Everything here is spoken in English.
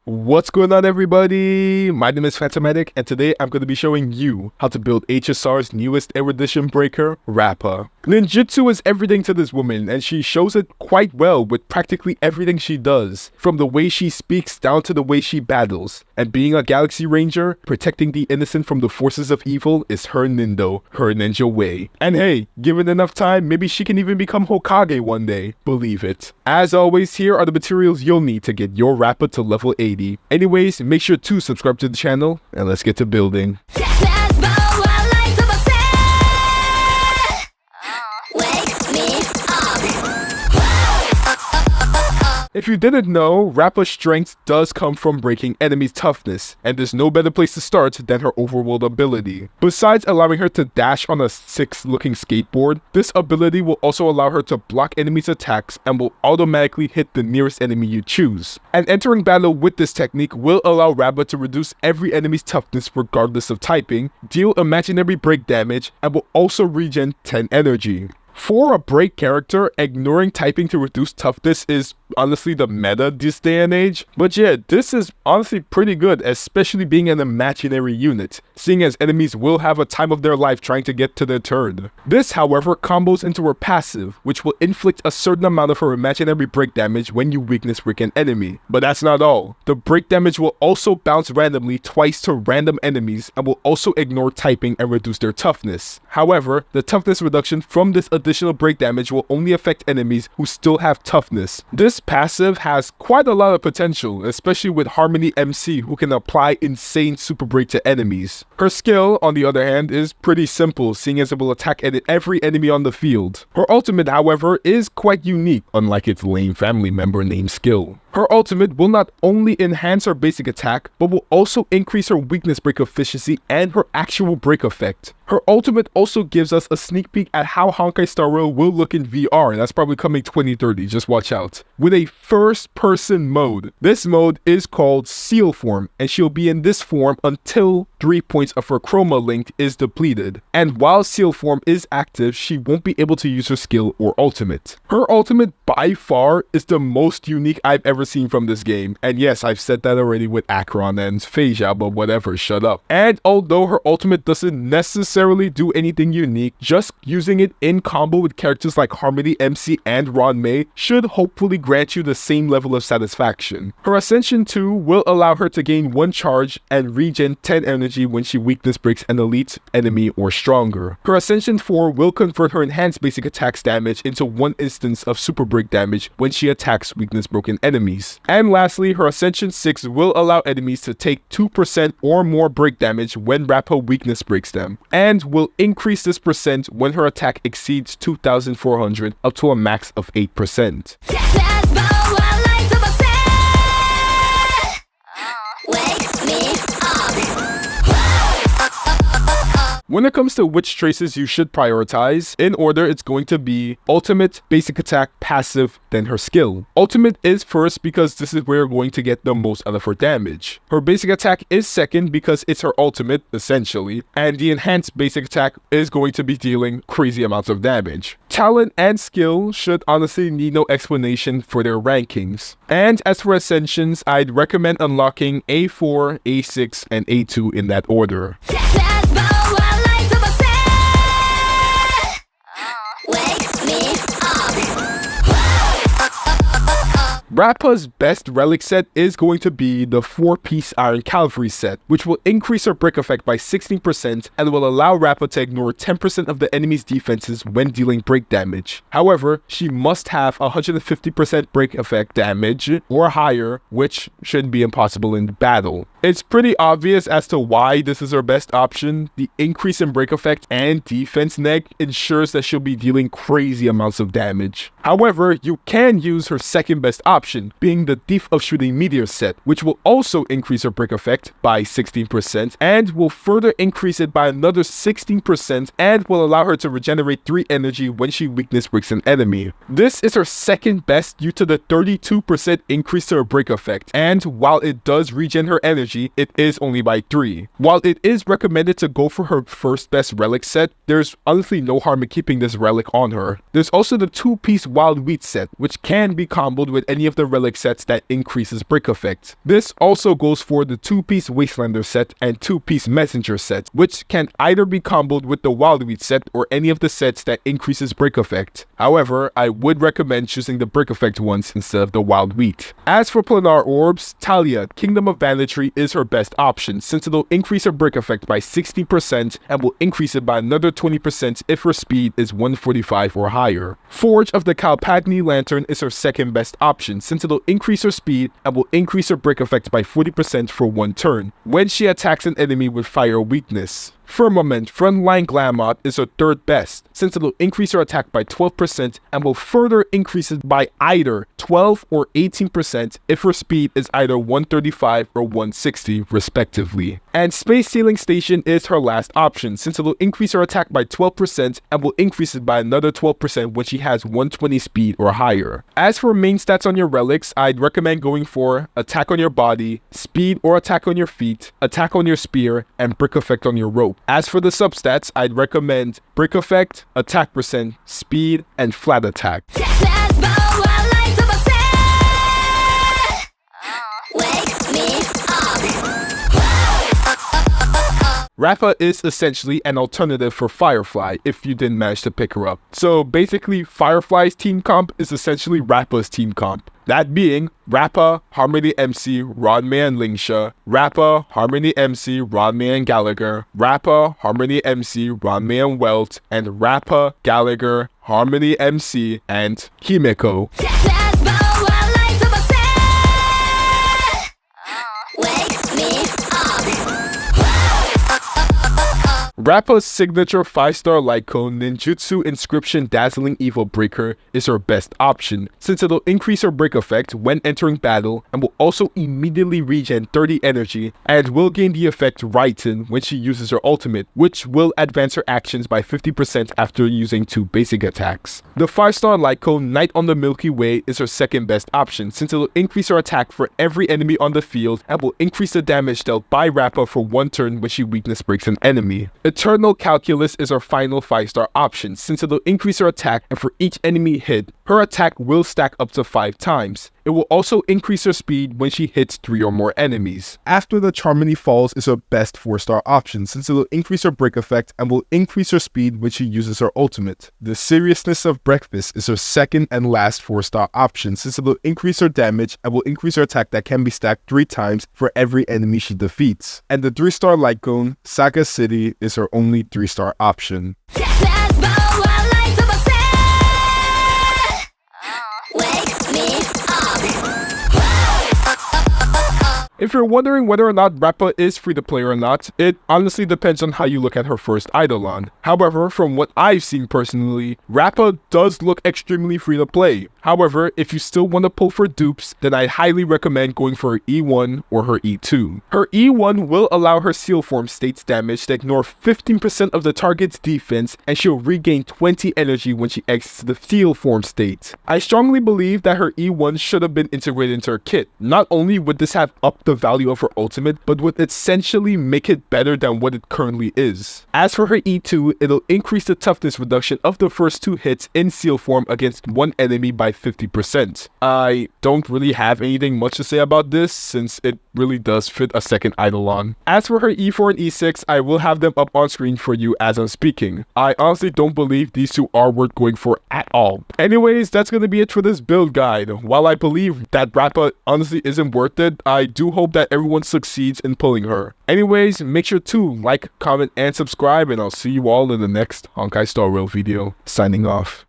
What's going on, everybody? My name is Phantomatic, and today I'm going to be showing you how to build HSR's newest erudition breaker, Rappa. Ninjutsu is everything to this woman, and she shows it quite well with practically everything she does, from the way she speaks down to the way she battles. And being a Galaxy Ranger, protecting the innocent from the forces of evil is her nindo, her ninja way. And hey, given enough time, maybe she can even become Hokage one day. Believe it. As always, here are the materials you'll need to get your Rappa to level 80. Anyways, make sure to subscribe to the channel, and let's get to building. If you didn't know, Rappa's strength does come from breaking enemies' toughness, and there's no better place to start than her overworld ability. Besides allowing her to dash on a sick-looking skateboard, this ability will also allow her to block enemies' attacks and will automatically hit the nearest enemy you choose. And entering battle with this technique will allow Rappa to reduce every enemy's toughness regardless of typing, deal imaginary break damage, and will also regen 10 energy. For a break character, ignoring typing to reduce toughness is honestly the meta this day and age. But yeah, this is honestly pretty good, especially being an imaginary unit, seeing as enemies will have a time of their life trying to get to their turn. This, however, combos into her passive, which will inflict a certain amount of her imaginary break damage when you weakness break an enemy. But that's not all. The break damage will also bounce randomly twice to random enemies and will also ignore typing and reduce their toughness. However, the toughness reduction from this additional break damage will only affect enemies who still have toughness. This passive has quite a lot of potential, especially with Harmony MC, who can apply insane super break to enemies. Her skill, on the other hand, is pretty simple, seeing as it will attack every enemy on the field. Her ultimate, however, is quite unique, unlike its lame family member named Skill. Her ultimate will not only enhance her basic attack, but will also increase her weakness break efficiency and her actual break effect. Her ultimate also gives us a sneak peek at how Honkai Star Rail will look in VR, and that's probably coming 2030, just watch out. With a first-person mode. This mode is called Seal Form, and she'll be in this form until 3 points of her Chroma Link is depleted. And while Seal Form is active, she won't be able to use her skill or ultimate. Her ultimate, by far, is the most unique I've ever seen from this game. And yes, I've said that already with Akron and Phasia, but whatever, shut up. And although her ultimate doesn't necessarily do anything unique, just using it in combo with characters like Harmony MC and Ron May should hopefully grant you the same level of satisfaction. Her Ascension 2 will allow her to gain 1 charge and regen 10 energy when she weakness breaks an elite enemy or stronger. Her Ascension 4 will convert her enhanced basic attacks damage into 1 instance of super break damage when she attacks weakness broken enemies. And lastly, her Ascension 6 will allow enemies to take 2% or more break damage when Rappa weakness breaks them, and will increase this percent when her attack exceeds 2,400 up to a max of 8%. When it comes to which traces you should prioritize, in order it's going to be Ultimate, Basic Attack, Passive, then her skill. Ultimate is first because this is where you're going to get the most out of her damage. Her Basic Attack is second because it's her ultimate, essentially, and the Enhanced Basic Attack is going to be dealing crazy amounts of damage. Talent and skill should honestly need no explanation for their rankings. And as for Ascensions, I'd recommend unlocking A4, A6, and A2 in that order. Rappa's best relic set is going to be the 4-piece Iron Cavalry set, which will increase her break effect by 16% and will allow Rappa to ignore 10% of the enemy's defenses when dealing break damage. However, she must have 150% break effect damage or higher, which shouldn't be impossible in battle. It's pretty obvious as to why this is her best option. The increase in break effect and defense neg ensures that she'll be dealing crazy amounts of damage. However, you can use her second best option, being the Thief of Shooting Meteor set, which will also increase her break effect by 16% and will further increase it by another 16% and will allow her to regenerate 3 energy when she weakness breaks an enemy. This is her second best due to the 32% increase to her break effect, and while it does regen her energy, energy, it is only by 3. While it is recommended to go for her first best relic set, there's honestly no harm in keeping this relic on her. There's also the 2-piece Wild Wheat set, which can be comboed with any of the relic sets that increases break effect. This also goes for the 2-piece Wastelander set and 2-piece Messenger set, which can either be comboed with the Wild Wheat set or any of the sets that increases break effect. However, I would recommend choosing the break effect ones instead of the Wild Wheat. As for Planar Orbs, Talia, Kingdom of Vanity is her best option since it'll increase her break effect by 60% and will increase it by another 20% if her speed is 145 or higher. Forge of the Kalpadni Lantern is her second best option since it'll increase her speed and will increase her break effect by 40% for 1 turn when she attacks an enemy with fire weakness. Firmament Frontline Glamout is her third best, since it will increase her attack by 12% and will further increase it by either 12 or 18% if her speed is either 135 or 160 respectively. And Space Sailing Station is her last option, since it will increase her attack by 12% and will increase it by another 12% when she has 120 speed or higher. As for main stats on your relics, I'd recommend going for attack on your body, speed or attack on your feet, attack on your spear, and break effect on your rope. As for the substats, I'd recommend break effect, attack percent, speed, and flat attack. Rappa is essentially an alternative for Firefly if you didn't manage to pick her up. So basically, Firefly's team comp is essentially Rappa's team comp. That being Rappa, Harmony MC, Rodman and Lingsha, Rappa, Harmony MC, Rodman and Gallagher, Rappa, Harmony MC, Rodman and Welt, and Rappa, Gallagher, Harmony MC, and Himeko. Rappa's signature 5-star Lightcone Ninjutsu Inscription Dazzling Evil Breaker is her best option, since it'll increase her break effect when entering battle and will also immediately regen 30 energy and will gain the effect Raiten when she uses her ultimate, which will advance her actions by 50% after using 2 basic attacks. The 5-star Lightcone Knight on the Milky Way is her second best option, since it'll increase her attack for every enemy on the field and will increase the damage dealt by Rappa for 1 turn when she weakness breaks an enemy. Eternal Calculus is her final 5-star option, since it'll increase her attack and for each enemy hit, her attack will stack up to 5 times. It will also increase her speed when she hits 3 or more enemies. After the Charmony Falls is her best 4-star option, since it will increase her break effect and will increase her speed when she uses her ultimate. The Seriousness of Breakfast is her second and last 4-star option, since it will increase her damage and will increase her attack that can be stacked 3 times for every enemy she defeats. And the 3-star Lightcone, Saga City, is her only 3-star option. If you're wondering whether or not Rappa is free to play or not, it honestly depends on how you look at her first Eidolon. However, from what I've seen personally, Rappa does look extremely free to play. However, if you still want to pull for dupes, then I highly recommend going for her E1 or her E2. Her E1 will allow her seal form state's damage to ignore 15% of the target's defense, and she'll regain 20 energy when she exits the seal form state. I strongly believe that her E1 should have been integrated into her kit. Not only would this have upped the value of her ultimate, but would essentially make it better than what it currently is. As for her E2, it'll increase the toughness reduction of the first 2 hits in seal form against 1 enemy by 50%. I don't really have anything much to say about this, since it really does fit a second Eidolon. As for her E4 and E6, I will have them up on screen for you as I'm speaking. I honestly don't believe these 2 are worth going for at all. Anyways, that's gonna be it for this build guide. While I believe that Rappa honestly isn't worth it, I do hope that everyone succeeds in pulling her. Anyways, make sure to like, comment, and subscribe, and I'll see you all in the next Honkai Star Rail video. Signing off.